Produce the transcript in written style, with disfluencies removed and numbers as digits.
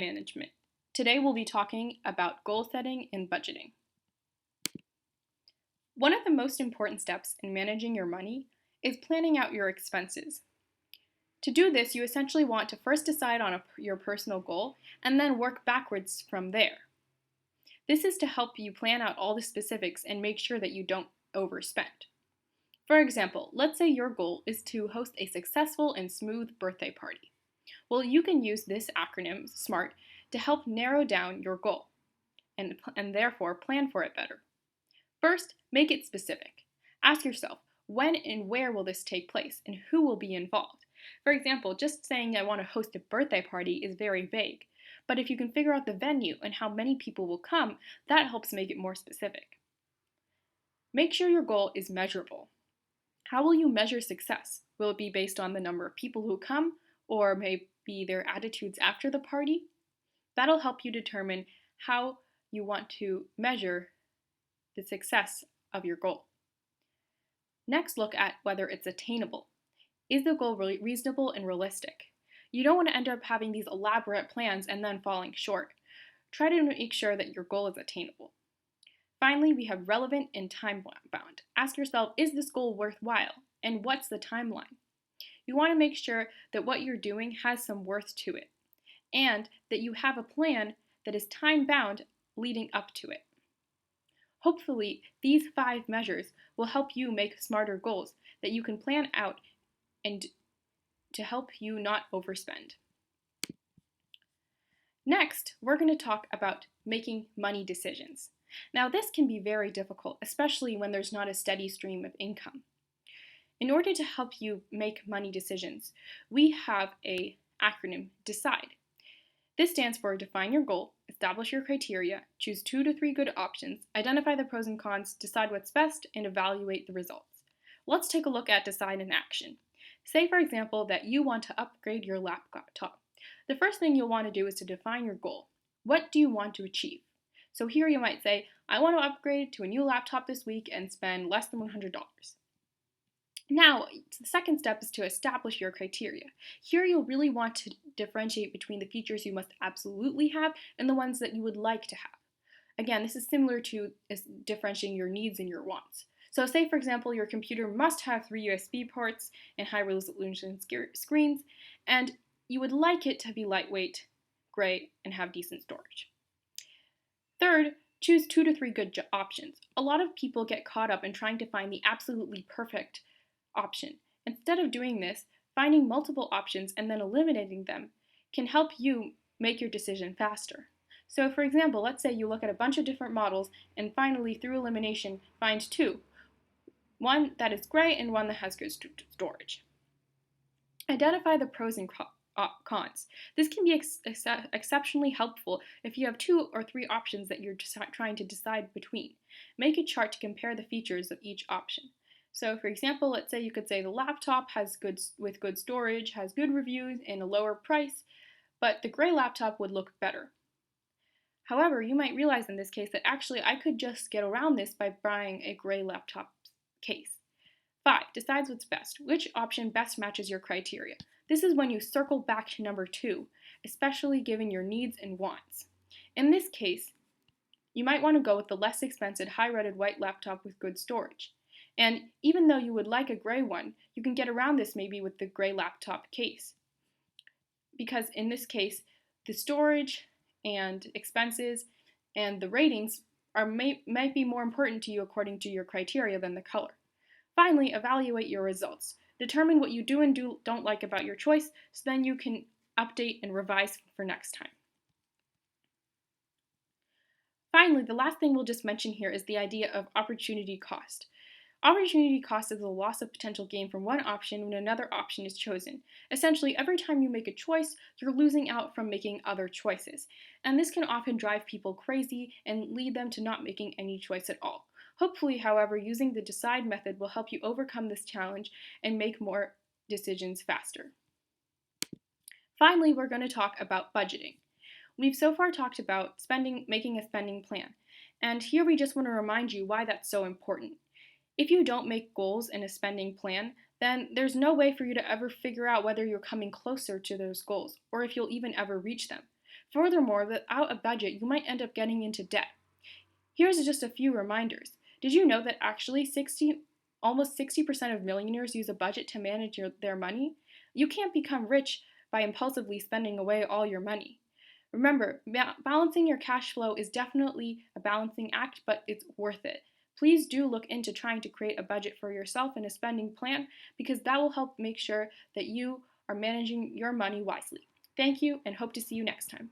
management. Today we'll be talking about goal setting and budgeting. One of the most important steps in managing your money is planning out your expenses. To do this, you essentially want to first decide on your personal goal and then work backwards from there. This is to help you plan out all the specifics and make sure that you don't overspend. For example, let's say your goal is to host a successful and smooth birthday party. Well, you can use this acronym, SMART, to help narrow down your goal and therefore plan for it better. First, make it specific. Ask yourself, when and where will this take place and who will be involved? For example, just saying I want to host a birthday party is very vague, but if you can figure out the venue and how many people will come, that helps make it more specific. Make sure your goal is measurable. How will you measure success? Will it be based on the number of people who come, or maybe their attitudes after the party? That'll help you determine how you want to measure the success of your goal. Next, look at whether it's attainable. Is the goal really reasonable and realistic? You don't want to end up having these elaborate plans and then falling short. Try to make sure that your goal is attainable. Finally, we have relevant and time-bound. Ask yourself, is this goal worthwhile? And what's the timeline? You want to make sure that what you're doing has some worth to it, and that you have a plan that is time-bound leading up to it. Hopefully, these 5 measures will help you make smarter goals that you can plan out and to help you not overspend. Next, we're going to talk about making money decisions. Now, this can be very difficult, especially when there's not a steady stream of income. In order to help you make money decisions, we have an acronym, DECIDE. This stands for define your goal, establish your criteria, choose 2 to 3 good options, identify the pros and cons, decide what's best, and evaluate the results. Let's take a look at decide in action. Say, for example, that you want to upgrade your laptop. The first thing you'll want to do is to define your goal. What do you want to achieve? So here you might say, I want to upgrade to a new laptop this week and spend less than $100. Now, the second step is to establish your criteria. Here you'll really want to differentiate between the features you must absolutely have and the ones that you would like to have. Again, this is similar to differentiating your needs and your wants. So say, for example, your computer must have 3 USB ports and high-resolution screens, and you would like it to be lightweight, gray, and have decent storage. Third, choose 2 to 3 good options. A lot of people get caught up in trying to find the absolutely perfect option. Instead of doing this, finding multiple options and then eliminating them can help you make your decision faster. So for example, let's say you look at a bunch of different models and finally through elimination find 2. One that is gray and one that has good storage. Identify the pros and cons. This can be exceptionally helpful if you have 2 or 3 options that you're trying to decide between. Make a chart to compare the features of each option. So for example, let's say you could say the laptop has good storage, has good reviews, and a lower price, but the gray laptop would look better. However, you might realize in this case that actually I could just get around this by buying a gray laptop case. 5. Decides what's best. Which option best matches your criteria? This is when you circle back to number 2, especially given your needs and wants. In this case, you might want to go with the less expensive, high-rated white laptop with good storage. And even though you would like a gray one, you can get around this maybe with the gray laptop case. Because in this case, the storage and expenses and the ratings might be more important to you according to your criteria than the color. Finally, evaluate your results. Determine what you do and don't like about your choice so then you can update and revise for next time. Finally, the last thing we'll just mention here is the idea of opportunity cost. Opportunity cost is the loss of potential gain from one option when another option is chosen. Essentially, every time you make a choice, you're losing out from making other choices. And this can often drive people crazy and lead them to not making any choice at all. Hopefully, however, using the DECIDE method will help you overcome this challenge and make more decisions faster. Finally, we're going to talk about budgeting. We've so far talked about making a spending plan. And here we just want to remind you why that's so important. If you don't make goals in a spending plan, then there's no way for you to ever figure out whether you're coming closer to those goals or if you'll even ever reach them. Furthermore, without a budget, you might end up getting into debt. Here's just a few reminders. Did you know that actually almost 60% of millionaires use a budget to manage their money? You can't become rich by impulsively spending away all your money. Remember, balancing your cash flow is definitely a balancing act, but it's worth it. Please do look into trying to create a budget for yourself and a spending plan because that will help make sure that you are managing your money wisely. Thank you and hope to see you next time.